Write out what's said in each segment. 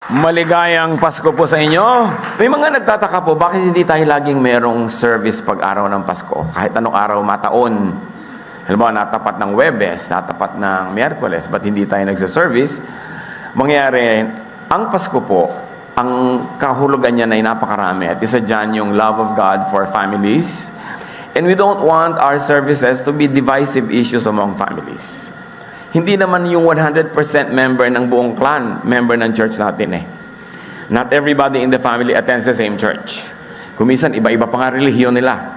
Maligayang Pasko po sa inyo. May mga nagtataka po, bakit hindi tayo laging merong service pag araw ng Pasko? Kahit anong araw mataon. Halimbawa, natapat ng Webes, natapat ng Miyerkules, ba't hindi tayo nagsa-service? Mangyari, ang Pasko po, ang kahulugan niya ay napakarami. At isa dyan yung love of God for families. And we don't want our services to be divisive issues among families. Hindi naman yung 100% member ng buong clan, member ng church natin eh. Not everybody in the family attends the same church. Kuminsan, iba-iba pa nga relihiyon nila.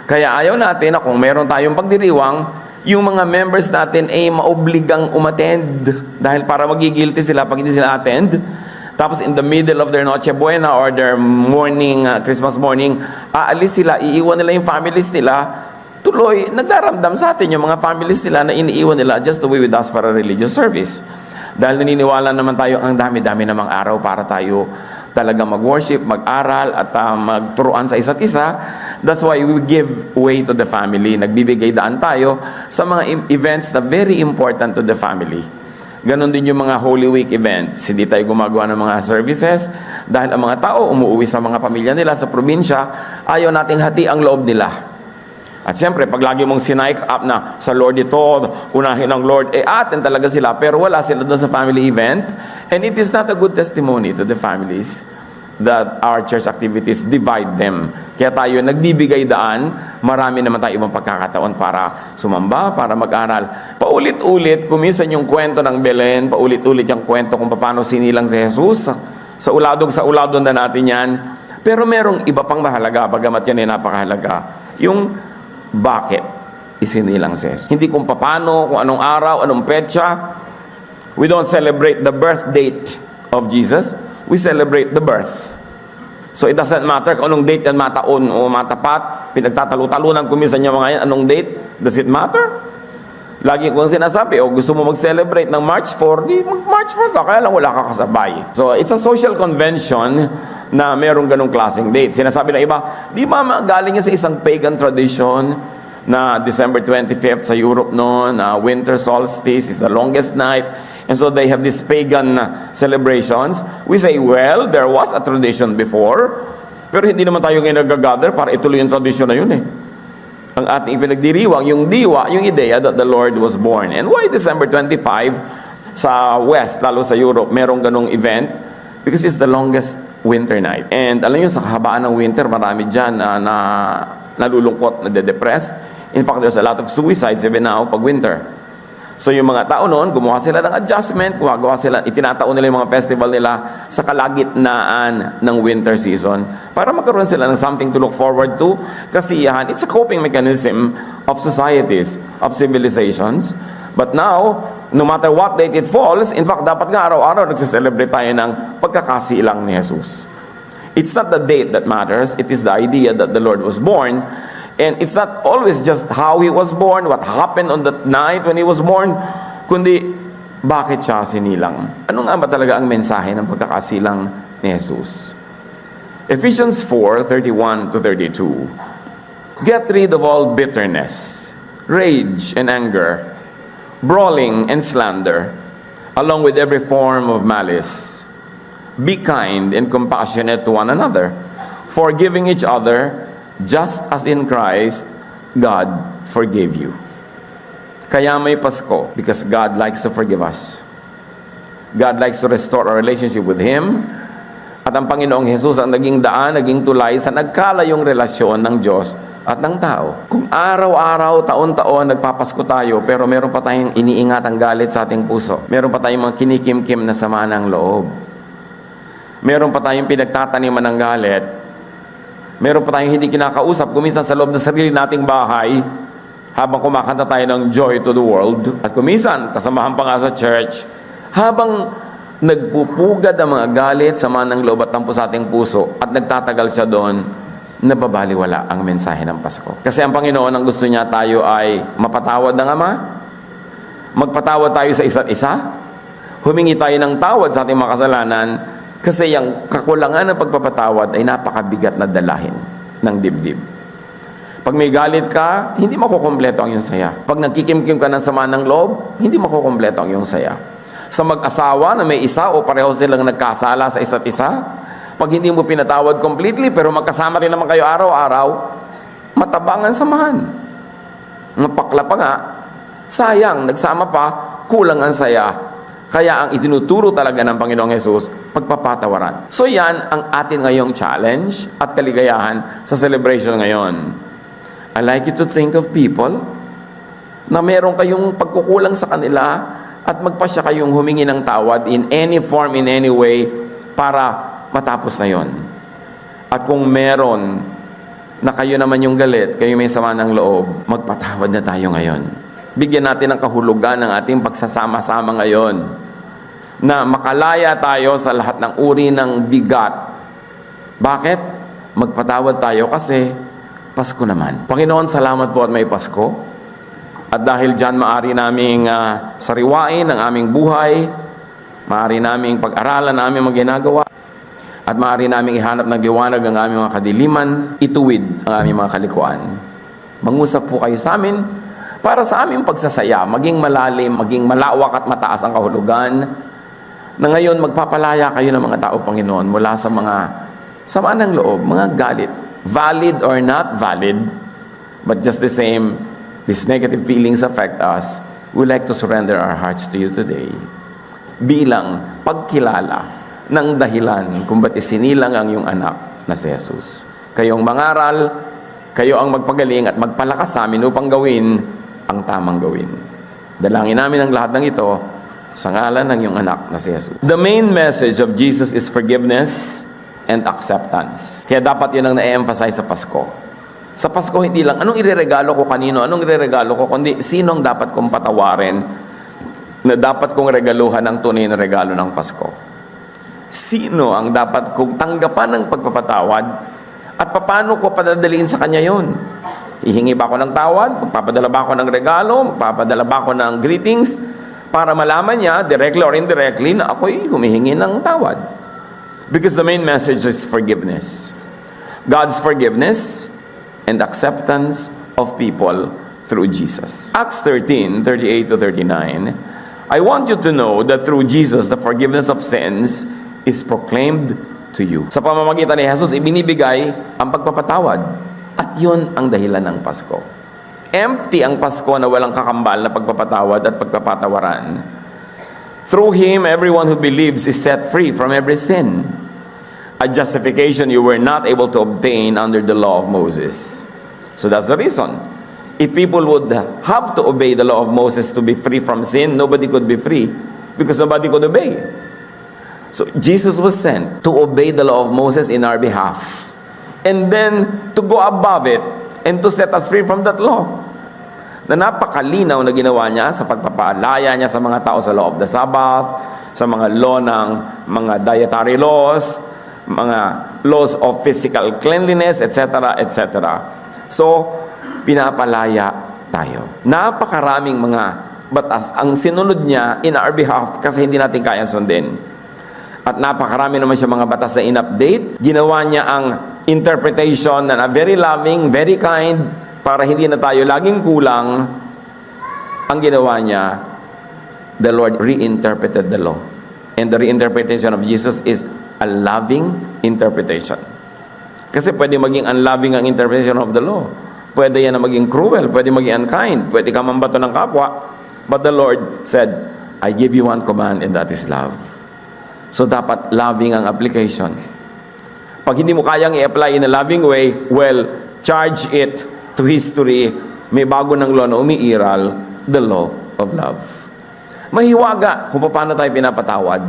Kaya ayaw natin na kung meron tayong pagdiriwang, yung mga members natin ay maobligang umattend. Dahil para magigilty sila pag hindi sila attend. Tapos in the middle of their Noche Buena or their morning, Christmas morning, aalis sila, iiwan nila yung families nila. Tuloy, nagdaramdam sa atin yung mga families nila na iniiwan nila just to be with us for a religious service. Dahil naniniwala naman tayo, ang dami-dami namang araw para tayo talaga mag-worship, mag-aral, at magturuan sa isa't isa. That's why we give way to the family. Nagbibigay daan tayo sa mga events na very important to the family. Ganon din yung mga Holy Week events. Hindi tayo gumagawa ng mga services dahil ang mga tao umuwi sa mga pamilya nila sa probinsya, ayaw nating hati ang loob nila. At siyempre, pag lagi mong sinike up na sa Lord ito, unahin ng Lord, atin talaga sila, pero wala sila doon sa family event. And it is not a good testimony to the families that our church activities divide them. Kaya tayo nagbibigay daan, marami naman tayo ibang pagkakataon para sumamba, para mag-aral. Paulit-ulit, kuminsan yung kwento ng Belen, paulit-ulit yung kwento kung paano sinilang si Jesus. Sa uladong na natin yan. Pero merong iba pang mahalaga, bagamat yan ay napakahalaga. Yung bakit isinilang si Jesus. Hindi kung paano, kung anong araw, anong petsa. We don't celebrate the birth date of Jesus. We celebrate the birth. So it doesn't matter kung anong date yan mataon o matapat. Pinagtatalo-talunan kuminsan niya mga yan. Anong date? Does it matter? Lagi kong sinasabi, gusto mo mag-celebrate ng March 4, di mag-March 4 ka, kaya lang wala ka kasabay. So it's a social convention na merong ganong klaseng date. Sinasabi na iba, di ba galing sa isang pagan tradition na December 25th sa Europe noon, winter solstice is the longest night, and so they have these pagan celebrations. We say, well, there was a tradition before, pero hindi naman tayo ngayon nag-gather para ituloy yung tradition na yun eh. Ang ating pinagdiriwang, yung diwa, yung ideya that the Lord was born. And why December 25 sa West, lalo sa Europe, merong ganong event? Because it's the longest winter night. And alam nyo, sa kahabaan ng winter, marami dyan na nalulungkot, nade-depressed. In fact, there's a lot of suicides even now pag winter. So yung mga tao noon, gumawa sila ng adjustment, itinataon nila yung mga festival nila sa kalagitnaan ng winter season para magkaroon sila ng something to look forward to. Kasiyahan, it's a coping mechanism of societies, of civilizations. But now, no matter what date it falls, in fact, dapat nga araw-araw nagsiselebrate tayo ng pagkakasilang ni Jesus. It's not the date that matters, it is the idea that the Lord was born. And it's not always just how He was born, what happened on that night when He was born, kundi bakit siya sinilang. Ano nga ba talaga ang mensahe ng pagkakasilang ni Jesus? Ephesians 4:31-32. Get rid of all bitterness, rage and anger, brawling and slander, along with every form of malice. Be kind and compassionate to one another, forgiving each other, just as in Christ, God forgave you. Kaya may Pasko, because God likes to forgive us. God likes to restore our relationship with Him. At ang Panginoong Jesus ang naging daan, naging tulay sa nagkalayong relasyon ng Diyos at ng tao. Kung araw-araw, taon-taon, nagpapasko tayo, pero meron pa tayong iniingat ang galit sa ating puso. Meron pa tayong mga kinikim-kim na sama ng loob. Meron pa tayong pinagtataniman ng galit. Meron pa tayong hindi kinakausap, kuminsan sa loob ng sarili nating bahay, habang kumakanta tayo ng Joy to the World. At kuminsan, kasamahan pa nga sa church, habang nagpupugad ang mga galit, sama ng loob at tampo sa ating puso, at nagtatagal siya doon, nababaliwala ang mensahe ng Pasko. Kasi ang Panginoon, ang gusto niya tayo ay mapatawad ng Ama, magpatawad tayo sa isa't isa, humingi tayo ng tawad sa ating mga kasalanan, kasi yung kakulangan ng pagpapatawad ay napakabigat na dalahin ng dibdib. Pag may galit ka, hindi makukumpleto ang iyong saya. Pag nagkikimkim ka ng sama ng loob, hindi makukumpleto ang iyong saya. Sa mag-asawa na may isa o pareho silang nagkasala sa isa't isa, pag hindi mo pinatawad completely, pero magkasama rin naman kayo araw-araw, matabang ang samahan. Mapakla pa nga, sayang, nagsama pa, kulang ang saya. Kaya ang itinuturo talaga ng Panginoong Hesus, pagpapatawaran. So yan ang atin ngayong challenge at kaligayahan sa celebration ngayon. I like you to think of people na meron kayong pagkukulang sa kanila at magpasya kayong humingi ng tawad in any form, in any way, para matapos na yon. At kung meron na kayo naman yung galit, kayo may sama ng loob, magpatawad na tayo ngayon. Bigyan natin ng kahulugan ng ating pagsasama-sama ngayon na makalaya tayo sa lahat ng uri ng bigat. Bakit? Magpatawad tayo kasi Pasko naman. Panginoon, salamat po at may Pasko. At dahil dyan, maaari naming sariwain ang aming buhay, maaari naming pag-aralan ang aming mga ginagawa, at maaari naming ihanap ng liwanag ang aming mga kadiliman, ituwid ang aming mga kalikuan. Mangusap po kayo sa amin para sa aming pagsasaya, maging malalim, maging malawak at mataas ang kahulugan, na ngayon magpapalaya kayo ng mga tao, Panginoon, mula sa mga samaan ng loob, mga galit, valid or not valid, but just the same, these negative feelings affect us. We like to surrender our hearts to you today bilang pagkilala ng dahilan kung ba't isinilang ang iyong anak na si Jesus. Kayong mangaral, kayo ang magpagaling at magpalakas sa amin upang gawin ang tamang gawin. Dalangin namin ang lahat ng ito sa ngalan ng iyong anak na si Jesus. The main message of Jesus is forgiveness and acceptance. Kaya dapat yun ang na-emphasize sa Pasko. Sa Pasko, hindi lang, anong ireregalo ko kanino, anong ireregalo ko, kundi sinong dapat kong patawarin na dapat kong regaluhan ang tunay na regalo ng Pasko. Sino ang dapat kong tanggapan ng pagpapatawad at paano ko padadaliin sa kanya yon? Hihingi ba ako ng tawad? Magpapadala ba ako ng regalo? Magpapadala ba ako ng greetings? Para malaman niya, directly or indirectly, na ako'y humihingi ng tawad. Because the main message is forgiveness. God's forgiveness and acceptance of people through Jesus. Acts 13:38-39. I want you to know that through Jesus, the forgiveness of sins is proclaimed to you. Sa pamamagitan ni Jesus, ibinibigay ang pagpapatawad. At yun ang dahilan ng Pasko. Empty ang Pasko na walang kakambal na pagpapatawad at pagpapatawaran. Through Him, everyone who believes is set free from every sin. A justification you were not able to obtain under the law of Moses. So that's the reason. If people would have to obey the law of Moses to be free from sin, nobody could be free because nobody could obey. So Jesus was sent to obey the law of Moses in our behalf, and then to go above it and to set us free from that law. Na napakalinaw na ginawa niya sa pagpapaalaya niya sa mga tao sa law of the Sabbath, sa mga law ng mga dietary laws, mga laws of physical cleanliness, etc., etc. So, pinapalaya tayo. Napakaraming mga batas ang sinunod niya in our behalf kasi hindi natin kaya sundin. At napakarami naman siya mga batas na in-update. Ginawa niya ang interpretation na very loving, very kind, para hindi na tayo laging kulang. Ang ginawa niya, the Lord reinterpreted the law. And the reinterpretation of Jesus is a loving interpretation. Kasi pwede maging unloving ang interpretation of the law. Pwede yan na maging cruel, pwede maging unkind, pwede ka mambato ng kapwa. But the Lord said, I give you one command and that is love. So dapat loving ang application. Pag hindi mo kayang i-apply in a loving way, well, charge it to history. May bago ng law na umiiral, the law of love. Mahiwaga kung paano tayo pinapatawad,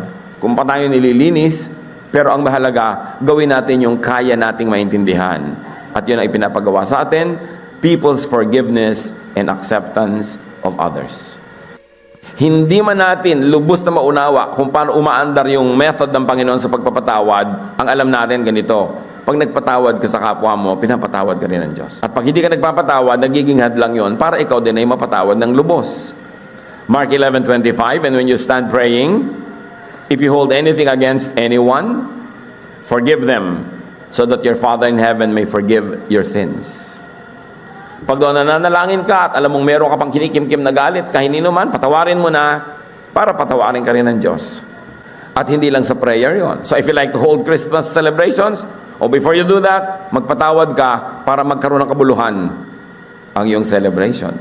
kung paano tayo nililinis, pero ang mahalaga, gawin natin yung kaya nating maintindihan. At yun ay pinapagawa sa atin, people's forgiveness and acceptance of others. Hindi man natin lubos na maunawa kung paano umaandar yung method ng Panginoon sa pagpapatawad, ang alam natin ganito, pag nagpatawad ka sa kapwa mo, pinapatawad ka rin ng Diyos. At pag hindi ka nagpapatawad, nagiging hadlang yon para ikaw din ay mapatawad ng lubos. Mark 11:25, and when you stand praying, if you hold anything against anyone, forgive them, so that your Father in heaven may forgive your sins. Pag doon nananalangin ka at alam mong meron ka pang kinikimkim na galit, kahini naman, patawarin mo na. para patawarin ka rin ng Diyos. At hindi lang sa prayer yon. So if you like to hold Christmas celebrations, o before you do that, magpatawad ka para magkaroon ng kabuluhan ang iyong celebration.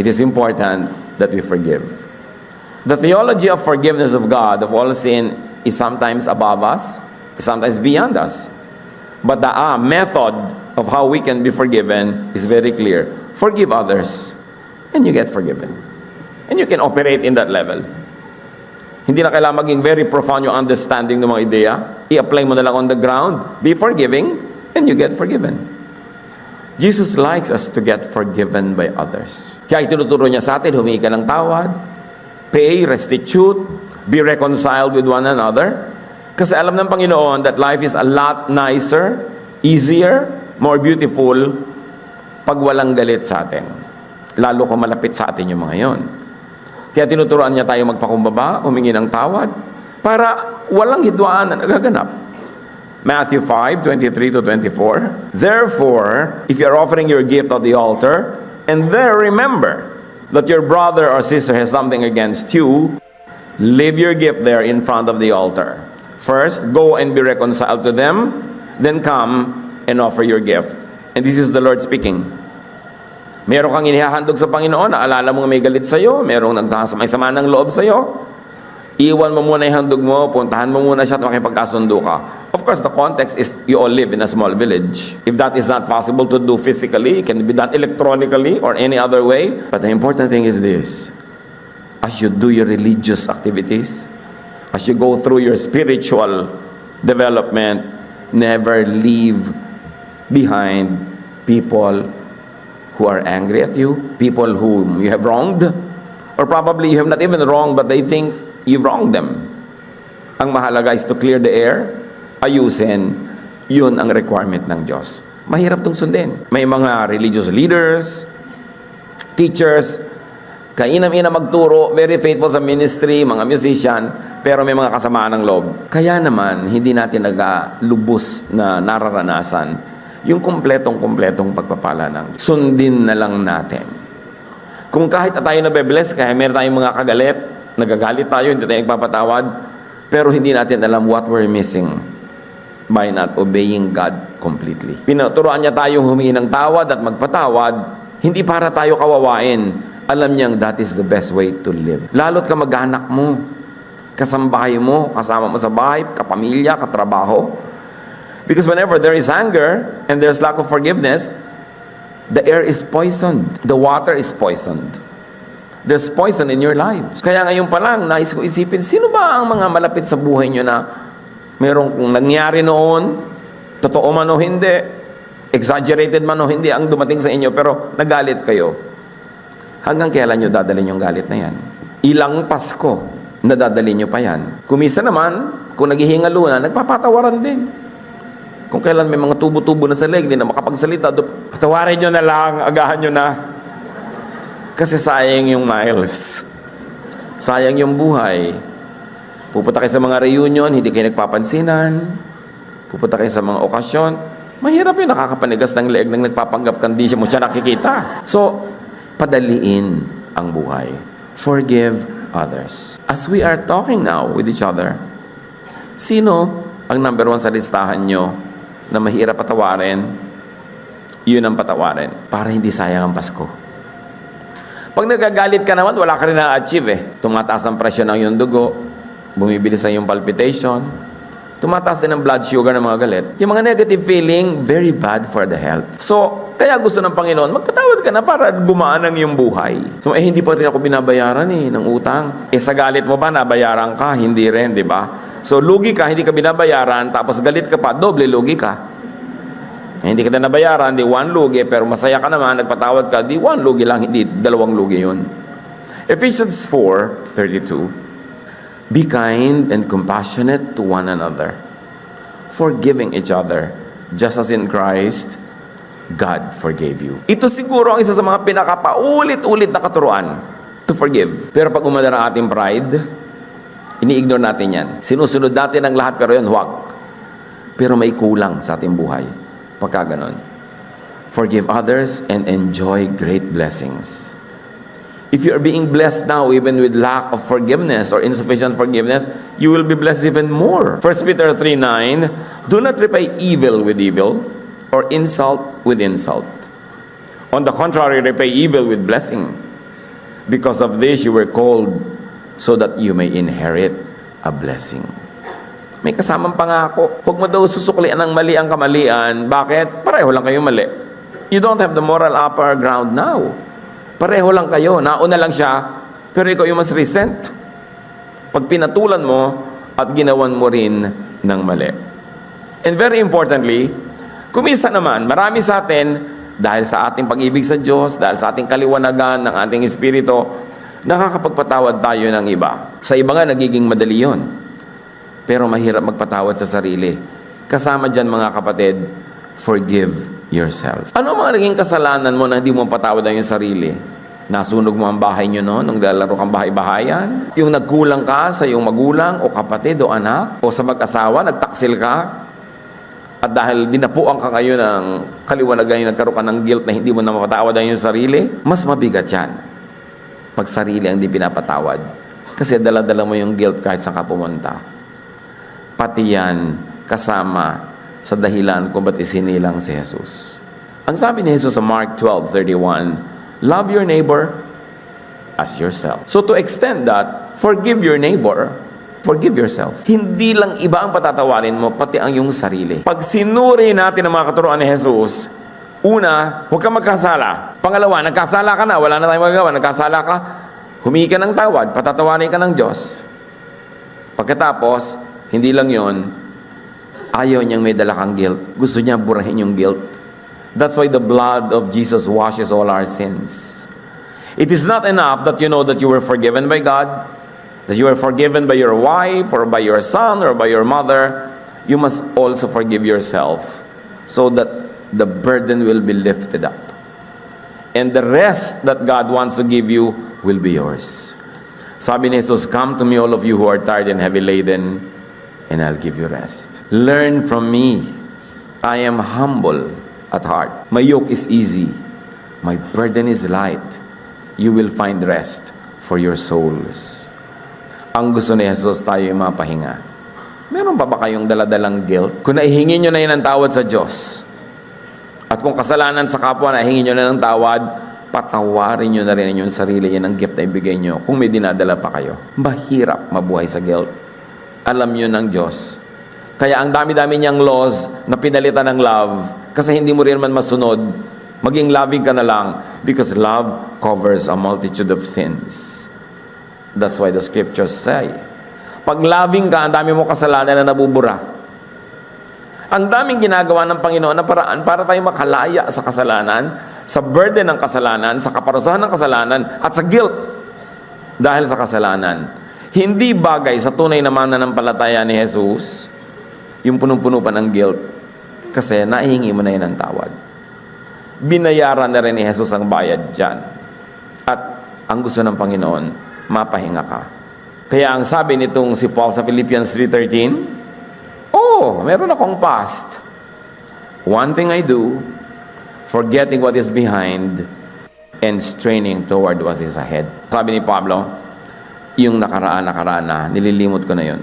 It is important that we forgive. The theology of forgiveness of God of all sin is sometimes above us, sometimes beyond us. But the method of how we can be forgiven is very clear. Forgive others, and you get forgiven. And you can operate in that level. Hindi na kailangan maging very profound yung understanding ng mga ideya. I-apply mo na lang on the ground. Be forgiving, and you get forgiven. Jesus likes us to get forgiven by others. Kaya itinuturo niya sa atin, humingi ka ng tawad, pay, restitute, be reconciled with one another. Kasi alam ng Panginoon that life is a lot nicer, easier, more beautiful pag walang galit sa atin. Lalo kung malapit sa atin yung mga yon. Kaya tinuturoan niya tayo magpakumbaba, humingi ng tawad, para walang hidwaan na nagaganap. Matthew 5:23-24. Therefore, if you are offering your gift at the altar, and there remember that your brother or sister has something against you, leave your gift there in front of the altar. First, go and be reconciled to them, then come and offer your gift. And this is the Lord speaking. Meron kang inihahandog sa Panginoon, naalala mong may galit sa'yo, merong may sama ng loob sa'yo, iwan mo muna yung handog mo, puntahan mo muna siya at makipagkasundo ka. Of course, the context is you all live in a small village. If that is not possible to do physically, it can be done electronically or any other way. But the important thing is this: as you do your religious activities, as you go through your spiritual development, never leave behind people who are angry at you, people whom you have wronged, or probably you have not even wronged but they think you've wronged them. Ang mahalaga is to clear the air, ayusin, yun ang requirement ng Diyos. Mahirap itong sundin. May mga religious leaders, teachers, kainam-ina magturo, very faithful sa ministry, mga musician, pero may mga kasamaan ng loob. Kaya naman, hindi natin nagalubos na nararanasan yung kumpletong pagpapala ng sundin na lang natin. Kung kahit tayo nabe-bless, kaya meron tayong mga kagalit, nagagalit tayo, hindi tayo nagpapatawad, pero hindi natin alam what we're missing by not obeying God completely. Pinuturoan niya tayong humingi ng tawad at magpatawad, hindi para tayo kawawain. Alam niyang that is the best way to live. Lalo't ka mag-anak mo, kasambahay mo, kasama mo sa bahay, kapamilya, katrabaho. Because whenever there is anger and there's lack of forgiveness, the air is poisoned. The water is poisoned. There's poison in your lives. Kaya ngayon pa lang, nais ko isipin, sino ba ang mga malapit sa buhay nyo na merong kung nangyari noon, totoo man o hindi, exaggerated man o hindi ang dumating sa inyo, pero nagalit kayo. Hanggang kailan nyo dadalhin yung galit na yan? Ilang Pasko na dadalhin nyo pa yan? Kumisa naman, kung naghihingalo na, nagpapatawaran din. Kung kailan may mga tubo-tubo na sa leg, hindi na makapagsalita, patawarin nyo na lang, agahan nyo na. Kasi sayang yung miles. Sayang yung buhay. Pupunta kayo sa mga reunion, hindi kayo nagpapansinan. Pupunta kayo sa mga okasyon, mahirap yun, nakakapanigas ng leeg nang nagpapanggap kandi mo siya nakikita. So, padaliin ang buhay. Forgive others. As we are talking now with each other, sino ang number one sa listahan nyo na mahirap patawarin? Yun ang patawarin para hindi sayang ang Pasko. Pag nagagalit ka naman, wala ka rin na-achieve eh. Tumataas ang presyon ng iyong dugo, bumibilis ang iyong palpitation, tumataas din ang blood sugar ng mga galit. Yung mga negative feeling, very bad for the health. So, kaya gusto ng Panginoon, magpatawad ka na para gumaan ang iyong buhay. So, hindi pa rin ako binabayaran ng utang. Sa galit mo ba, nabayaran ka? Hindi rin, di ba? So, lugi ka, hindi ka binabayaran, tapos galit ka pa, doble lugi ka. Hindi ka na nabayaran, di one lugi, pero masaya ka naman, nagpatawad ka, di one lugi lang, hindi dalawang lugi yun. Ephesians 4:32. Be kind and compassionate to one another, forgiving each other, just as in Christ, God forgave you. Ito siguro ang isa sa mga pinakapaulit-ulit na katuruan, to forgive. Pero pag umadara ang ating pride, ini-ignore natin yan. Sinusunod natin ang lahat, pero yun, huwag. Pero may kulang sa ating buhay. Pagka ganon. Forgive others and enjoy great blessings. If you are being blessed now, even with lack of forgiveness or insufficient forgiveness, you will be blessed even more. 1 Peter 3:9, do not repay evil with evil or insult with insult. On the contrary, repay evil with blessing. Because of this, you were called so that you may inherit a blessing. May kasamang pangako. Huwag mo daw susuklian ng mali ang kamalian. Bakit? Pareho lang kayo mali. You don't have the moral upper ground now. Pareho lang kayo. Nauna lang siya, pero ikaw yung mas recent. Pag pinatulan mo at ginawan mo rin ng mali. And very importantly, kuminsan naman, marami sa atin, dahil sa ating pag-ibig sa Diyos, dahil sa ating kaliwanagan ng ating espiritu, nakakapagpatawad tayo ng iba. Sa iba nga, nagiging madali yun. Pero mahirap magpatawad sa sarili. Kasama dyan, mga kapatid, forgive yourself. Ano mga naging kasalanan mo na hindi mo patawad ang iyong sarili? Nasunog mo ang bahay nyo noon, nung lalaro kang bahay-bahayan? Yung nagkulang ka sa iyong magulang o kapatid o anak? O sa mag-asawa, nagtaksil ka? At dahil dinapuan ka ngayon ng kaliwanagan, nagkaroon ka ng guilt na hindi mo na mapatawad ang iyong sarili? Mas mabigat yan pag sarili ang di pinapatawad. Kasi dala-dala mo yung guilt kahit saan ka pumunta. Pati yan kasama sa dahilan kung ba't isinilang si Jesus. Ang sabi ni Jesus sa Mark 12:31, love your neighbor as yourself. So to extend that, forgive your neighbor, forgive yourself. Hindi lang iba ang patatawarin mo, pati ang iyong sarili. Pag sinuri natin ang mga katuruan ni Jesus, una, huwag kang magkasala. Pangalawa, nagkasala ka na, wala na tayong magagawa, nagkasala ka, humingi ka ng tawad, patatawarin ka ng Diyos. Pagkatapos, hindi lang yon, ayaw niyang may dala kang guilt. Gusto niya burahin yung guilt. That's why the blood of Jesus washes all our sins. It is not enough that you know that you were forgiven by God, that you were forgiven by your wife or by your son or by your mother. You must also forgive yourself so that the burden will be lifted up. And the rest that God wants to give you will be yours. Sabi ni Jesus, come to me all of you who are tired and heavy laden, and I'll give you rest. Learn from me. I am humble at heart. My yoke is easy. My burden is light. You will find rest for your souls. Ang gusto ni Jesus, tayo yung mapahinga. Meron pa ba kayong daladalang guilt? Kung naihingi nyo na yun ang tawad sa Diyos, at kung kasalanan sa kapwa, naihingi nyo na ng tawad, patawarin nyo na rin yung sarili. Yan ang gift na ibigay nyo kung may dinadala pa kayo. Mahirap mabuhay sa guilt. Alam nyo ng Diyos. Kaya ang dami-dami niyang laws na pinalitan ng love, kasi hindi mo rin man masunod, maging loving ka na lang, because love covers a multitude of sins. That's why the scriptures say, pag loving ka, ang dami mo kasalanan na nabubura. Ang daming ginagawa ng Panginoon na paraan para tayo makalaya sa kasalanan, sa burden ng kasalanan, sa kaparusahan ng kasalanan, at sa guilt dahil sa kasalanan. Hindi bagay sa tunay na mananampalataya ni Jesus yung punong-puno pa ng guilt kasi naihingi mo na yun ang tawad. Binayaran na rin ni Jesus ang bayad dyan. At ang gusto ng Panginoon, mapahinga ka. Kaya ang sabi nitong si Paul sa Philippians 3:13, meron akong past. One thing I do, forgetting what is behind and straining toward what is ahead. Sabi ni Pablo, yung nakaraan na, nililimot ko na yun.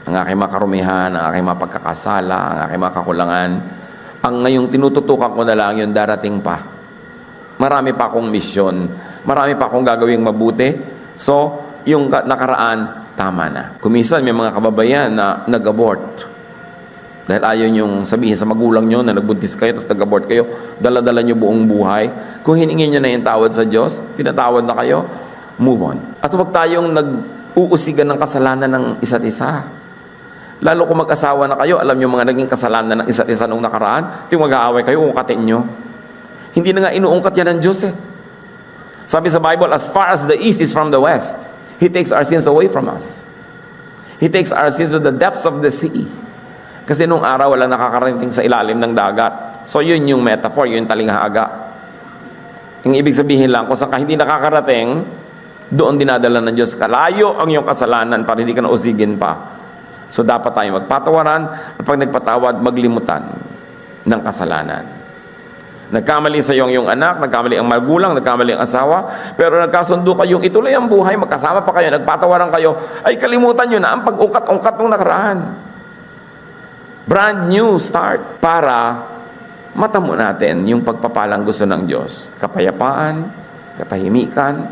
Ang aking makarumihan, ang aking mapagkakasala, ang aking makakulangan. Ang ngayong tinututukan ko na lang, yung darating pa. Marami pa akong misyon. Marami pa akong gagawing mabuti. So, yung nakaraan, tama na. Kumisan, may mga kababayan na nag-abort. Dahil ayaw niyong sabihin sa magulang niyo na nagbuntis kayo, tapos nag-abort kayo, dala-dala niyo buong buhay. Kung hiningi niyo na yung tawad sa Diyos, pinatawad na kayo, move on. At huwag tayong nag-uusigan ng kasalanan ng isa't isa. Lalo kung mag-asawa na kayo, alam nyo mga naging kasalanan ng isa't isa nung nakaraan, yung mag-aaway kayo, ungkatin nyo. Hindi na nga inuungkat yan ng Diyos eh. Sabi sa Bible, as far as the east is from the west, He takes our sins away from us. He takes our sins to the depths of the sea. Kasi nung araw, walang nakakarating sa ilalim ng dagat. So yun yung metaphor, yun yung talinghaga. Yung ibig sabihin lang, kung saan ka hindi nakakarating, doon dinadala ng Diyos, kalayo ang iyong kasalanan para hindi ka na usigin pa. So dapat tayo magpatawaran at pag nagpatawad, maglimutan ng kasalanan. Nagkamali sa iyong anak, nagkamali ang magulang, nagkamali ang asawa, pero nagkasundo kayong ituloy ang buhay, magkasama pa kayo, nagpatawaran kayo, ay kalimutan nyo na ang pag-ukat-ungkat ng nakaraan. Brand new start para matamo natin yung pagpapalang gusto ng Diyos. Kapayapaan, katahimikan,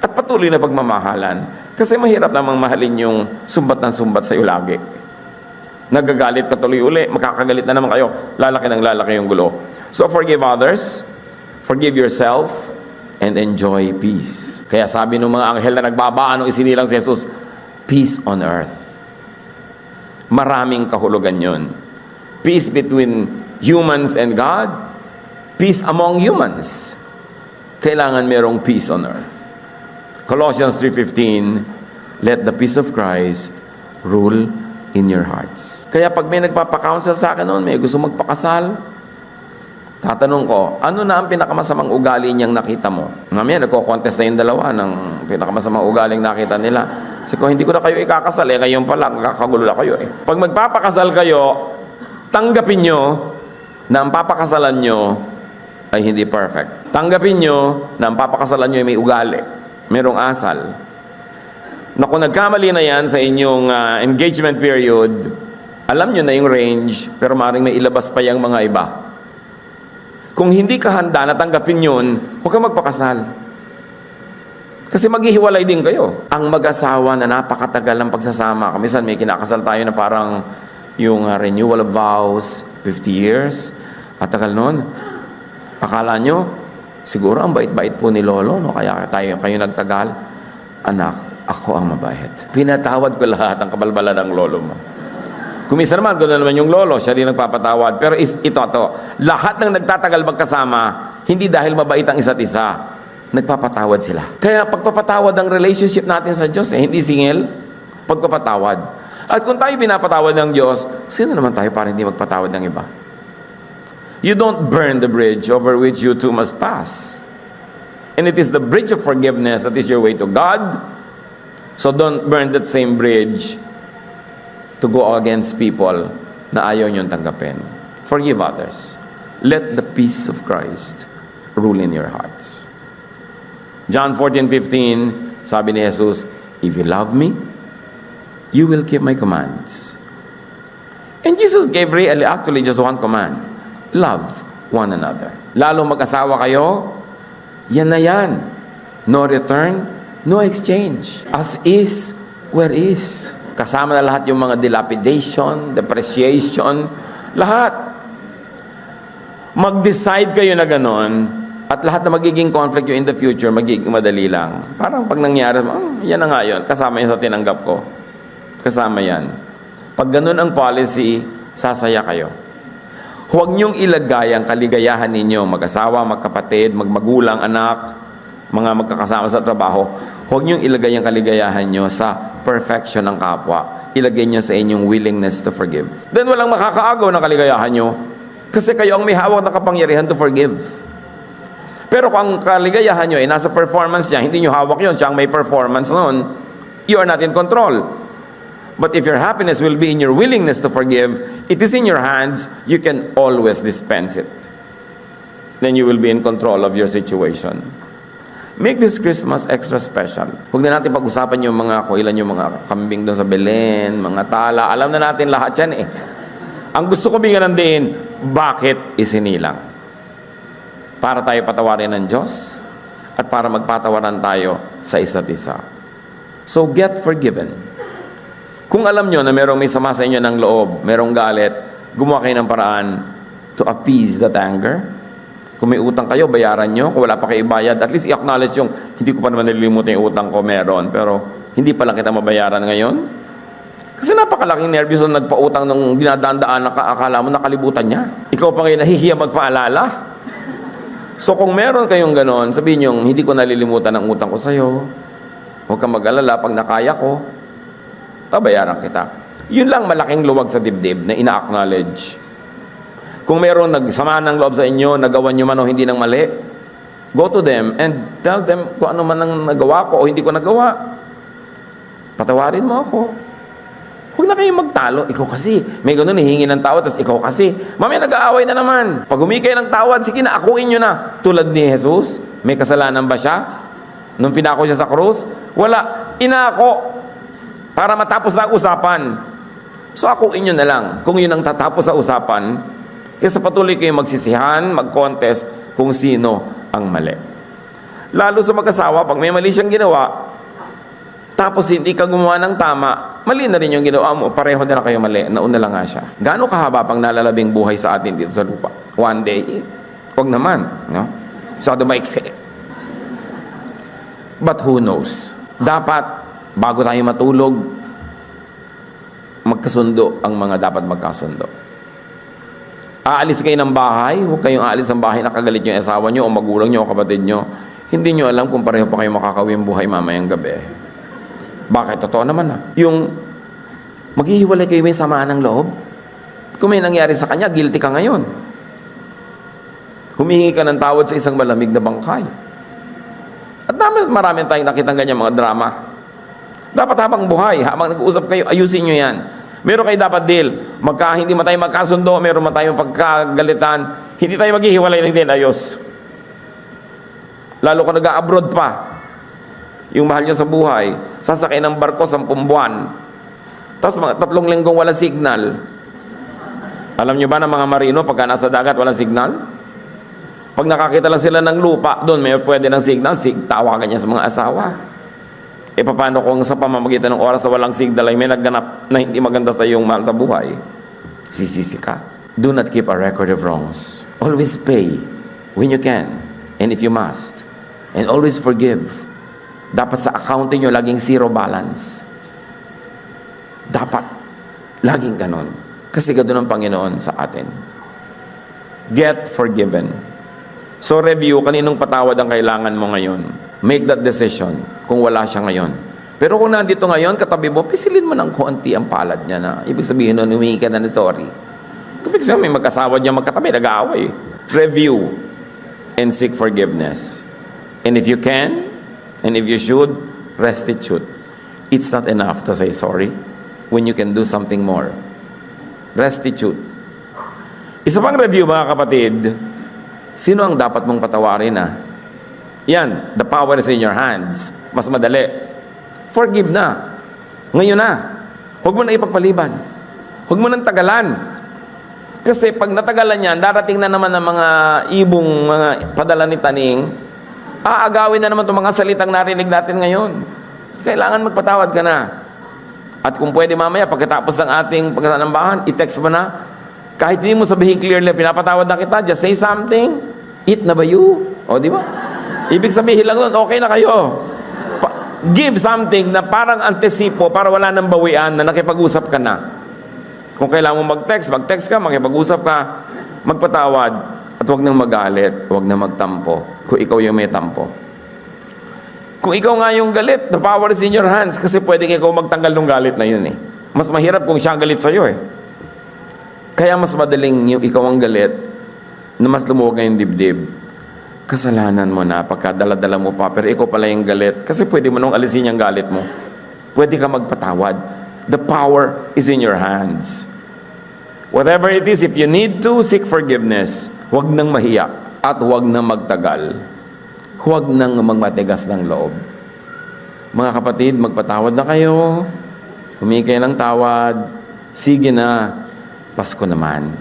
at patuloy na pagmamahalan. Kasi mahirap namang mahalin yung sumbat ng sumbat sa iyo lagi. Nagagalit ka tuloy uli, makakagalit na naman kayo, lalaki ng lalaki yung gulo. So forgive others, forgive yourself, and enjoy peace. Kaya sabi ng mga anghel na nagbabaan nung isinilang si Jesus, peace on earth. Maraming kahulugan yun. Peace between humans and God, peace among humans. Kailangan merong peace on earth. Colossians 3:15, let the peace of Christ rule in your hearts. Kaya pag may nagpapakounsel sa akin noon, may gusto magpakasal, tatanong ko, ano na ang pinakamasamang ugali niyang nakita mo? Mamaya, nagko-contest na yung dalawa ng pinakamasamang ugaling nakita nila. Kasi kung hindi ko na kayo ikakasal, ngayon pala, kakagulo na kayo . Pag magpapakasal kayo, tanggapin nyo na ang papakasalan nyo ay hindi perfect. Tanggapin nyo na ang papakasalan nyo ay may ugali, merong asal. Na kung nagkamali na yan sa inyong engagement period, alam nyo na yung range, pero maaaring may ilabas pa yung mga iba. Kung hindi ka handa na tanggapin yun, huwag kang magpakasal. Kasi maghihiwalay din kayo. Ang mag-asawa na napakatagal ng pagsasama, minsan may kinakasal tayo na parang yung renewal of vows, 50 years, at tagal nun. Akala nyo, siguro ang bait-bait po ni Lolo, no? Kaya kayo nagtagal. Anak, ako ang mabait. Pinatawad ko lahat ang kabalbalan ng lolo mo. Kumisa naman, gano'n naman yung lolo, siya rin nagpapatawad. Pero ito, lahat ng nagtatagal magkasama, hindi dahil mabait ang isa't isa, nagpapatawad sila. Kaya pagpapatawad ang relationship natin sa Diyos, hindi singil, pagpapatawad. At kung tayo pinapatawad ng Diyos, sino naman tayo para hindi magpatawad ng iba? You don't burn the bridge over which you two must pass. And it is the bridge of forgiveness that is your way to God. So don't burn that same bridge to go against people na ayaw niyong tanggapin. Forgive others. Let the peace of Christ rule in your hearts. John 14:15, sabi ni Jesus, if you love me, you will keep my commands. And Jesus gave really actually just one command. Love one another. Lalo mag-asawa kayo, yan na yan. No return, no exchange. As is, where is. Kasama na lahat yung mga dilapidation, depreciation, lahat. Mag-decide kayo na ganon, at lahat na magiging conflict yung in the future, magiging madali lang. Parang pag nangyari, yan na nga yun, kasama yun sa tinanggap ko. Kasama yan. Pag ganon ang policy, sasaya kayo. Huwag niyong ilagay ang kaligayahan ninyo, mag-asawa, magkapatid, magmagulang, anak, mga magkakasama sa trabaho, huwag niyong ilagay ang kaligayahan niyo sa perfection ng kapwa. Ilagay niyo sa inyong willingness to forgive. Then walang makakaagaw ng kaligayahan niyo kasi kayo ang may hawak na kapangyarihan to forgive. Pero kung ang kaligayahan niyo ay nasa performance niya, hindi niyo hawak yon, siya ang may performance noon, you are not in control. But if your happiness will be in your willingness to forgive, it is in your hands, you can always dispense it. Then you will be in control of your situation. Make this Christmas extra special. Huwag na natin pag-usapan yung mga ilan yung mga kambing doon sa Belen, mga tala. Alam na natin lahat yan . Ang gusto ko bigyan ng diin, bakit isinilang? Para tayo patawarin ng Diyos at para magpatawaran tayo sa isa't isa. So get forgiven. Kung alam nyo na merong may sama sa inyo ng loob, merong galit, gumawa kayo ng paraan to appease that anger. Kung may utang kayo, bayaran nyo. Kung wala pa kayo bayad, at least i-acknowledge yung, hindi ko pa naman nalilimutan yung utang ko, meron. Pero, hindi pa lang kita mabayaran ngayon. Kasi napakalaking nervyos nung nagpautang nung dinadaan-daan na akala mo nakalibutan niya. Ikaw pa ngayon nahihiya magpaalala. So, kung meron kayong ganon, sabihin nyo, hindi ko nalilimutan ang utang ko sa'yo. Huwag kang mag-alala, pag nakaya ko, bayaran kita. Yun lang malaking luwag sa dibdib na ina-acknowledge. Kung meron nagsama ng loob sa inyo, nagawa nyo man o hindi ng mali, go to them and tell them kung ano man ang nagawa ko o hindi ko nagawa. Patawarin mo ako. Huwag na kayong magtalo. Ikaw kasi, may ganun, hihingi ng tawad, tapos ikaw kasi. Mamaya nag-aaway na naman. Pag humingi kayo ng tawad, sige na, akuin nyo na. Tulad ni Jesus, may kasalanan ba siya? Nung pinako siya sa krus? Wala. Inako. Para matapos sa usapan. So akuin nyo na lang. Kung yun ang tatapos sa usapan, kaysa patuloy kayong magsisihan, mag-contest kung sino ang mali. Lalo sa mag-asawa, pag may mali siyang ginawa, tapos hindi ka gumawa ng tama, mali na rin yung ginawa mo, pareho na lang kayo mali, nauna lang nga siya. Gaano kahaba pang nalalabing buhay sa atin dito sa lupa? One day? Huwag naman. No? Masyado maiksi. But who knows? Dapat, bago tayo matulog, magkasundo ang mga dapat magkasundo. Aalis kayo ng bahay, huwag kayong aalis ng bahay nakagalit nyo yung asawa nyo o magulang nyo o kapatid nyo. Hindi nyo alam kung pareho pa kayo makakawin buhay mamayang gabi. Bakit? Totoo naman na. Yung maghihiwalay kayo may samaan ng loob. Kung may nangyari sa kanya, guilty ka ngayon. Humingi ka ng tawad sa isang malamig na bangkay. At marami tayong nakitang ganyan mga drama. Dapat habang buhay, habang nag-uusap kayo, ayusin nyo yan. Meron kayo dapat deal. Hindi man tayo magkasundo, meron man tayong pagkagalitan, hindi tayo maghihiwalay ng din ayos. Lalo kung nag-abroad pa. Yung mahal nyo sa buhay, sasakay ng barko 10 buwan. Tapos mga 3 linggong walang signal. Alam nyo ba ng mga marino, pagka nasa dagat walang signal? Pag nakakita lang sila ng lupa, doon may pwede ng signal, tawagan niya sa mga asawa. E paano kung sa pamamagitan ng oras sa walang signal ay may nagganap na hindi maganda sa iyong mahal sa buhay? Sisisi ka. Do not keep a record of wrongs. Always pay when you can and if you must. And always forgive. Dapat sa accounting nyo laging zero balance. Dapat laging ganon. Kasi ganoon ang Panginoon sa atin. Get forgiven. So review, kaninong patawad ang kailangan mo ngayon? Make that decision kung wala siya ngayon. Pero kung nandito ngayon, katabi mo, pisilin mo ng konti ang palad niya na ibig sabihin nun, humingi ka na ng sorry. Ibig sabihin, may mag-asawa niya magkatabi, nag-aaway. Review and seek forgiveness. And if you can, and if you should, restitute. It's not enough to say sorry when you can do something more. Restitute. Isa pang review mga kapatid, sino ang dapat mong patawarin Yan, the power is in your hands. Mas madali. Forgive na. Ngayon na. Huwag mo na ipagpaliban. Huwag mo nang tagalan. Kasi pag natagalan yan, darating na naman ng mga ibong, mga padala ni Taning, aagawin na naman itong mga salitang narinig natin ngayon. Kailangan magpatawad ka na. At kung pwede mamaya, pagkatapos ng ating pagkasalambahan, i-text mo na. Kahit hindi mo sabihin clearly, pinapatawad na kita, just say something. Eat na ba you? O, di ba? Ibig sabihin lang nun, okay na kayo. Give something na parang antisipo para wala nang bawian na nakipag-usap ka na. Kung kailangan mo mag-text ka, makipag-usap ka, magpatawad, at huwag nang magalit, huwag nang magtampo, kung ikaw yung may tampo. Kung ikaw nga yung galit, the power is in your hands, kasi pwedeng ikaw magtanggal ng galit na yun Mas mahirap kung siya ang galit sa'yo Kaya mas madaling yung ikaw ang galit, na mas lumuwag yung dibdib. Kasalanan mo na, pagkadala-dala mo pa, pero ikaw pala yung galit. Kasi pwede mo nung alisin yung galit mo. Pwede ka magpatawad. The power is in your hands. Whatever it is, if you need to, seek forgiveness. Huwag nang mahiya at huwag nang magtagal. Huwag nang magmatigas ng loob. Mga kapatid, magpatawad na kayo. Humingi kayo ng tawad. Sige na, Pasko naman.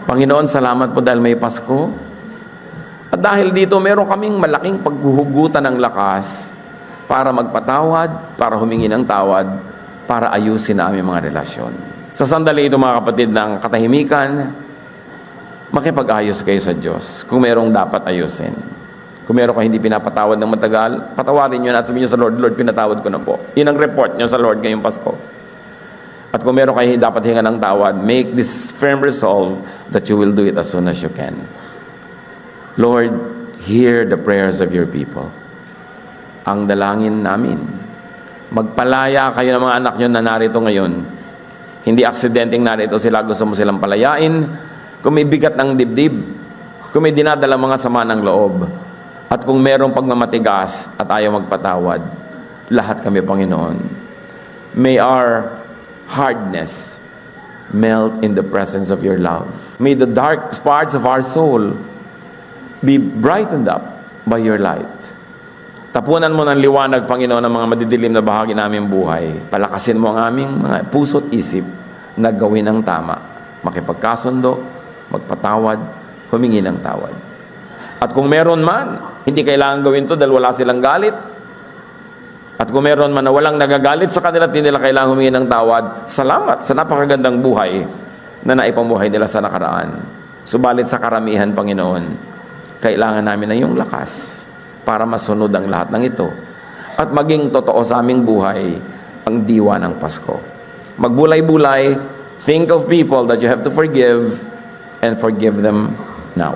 Panginoon, salamat po dahil may Pasko. At dahil dito, meron kaming malaking paghuhugutan ng lakas para magpatawad, para humingi ng tawad, para ayusin na aming mga relasyon. Sa sandali ito mga kapatid ng katahimikan, makipag-ayos kayo sa Diyos kung merong dapat ayusin. Kung meron kayo hindi pinapatawad ng matagal, patawarin nyo na at sabihin nyo sa Lord, Lord, pinatawad ko na po. Yun ang report nyo sa Lord ngayong Pasko. At kung meron kayo dapat hinga ng tawad, make this firm resolve that you will do it as soon as you can. Lord, hear the prayers of your people. Ang dalangin namin, magpalaya kayo ng mga anak nyo na narito ngayon. Hindi aksidenteng narito sila, gusto mo silang palayain. Kung may bigat ng dibdib, kung may dinadala mga sama ng loob, at kung merong pagmamatigas at ayaw magpatawad, lahat kami, Panginoon. May our hardness melt in the presence of your love. May the dark parts of our soul be brightened up by your light. Tapunan mo ng liwanag, Panginoon, ang mga madidilim na bahagi naming buhay. Palakasin mo ang aming mga puso't isip na gawin ang tama. Makipagkasundo, magpatawad, humingi ng tawad. At kung meron man, hindi kailangan gawin to dahil wala silang galit. At kung meron man na walang nagagalit sa kanila at hindi nila kailangan humingi ng tawad, salamat sa napakagandang buhay na naipamuhay nila sa nakaraan. Subalit sa karamihan, Panginoon, kailangan namin na yung lakas para masunod ang lahat ng ito at maging totoo sa aming buhay ang diwa ng Pasko. Magbulay-bulay, think of people that you have to forgive and forgive them now.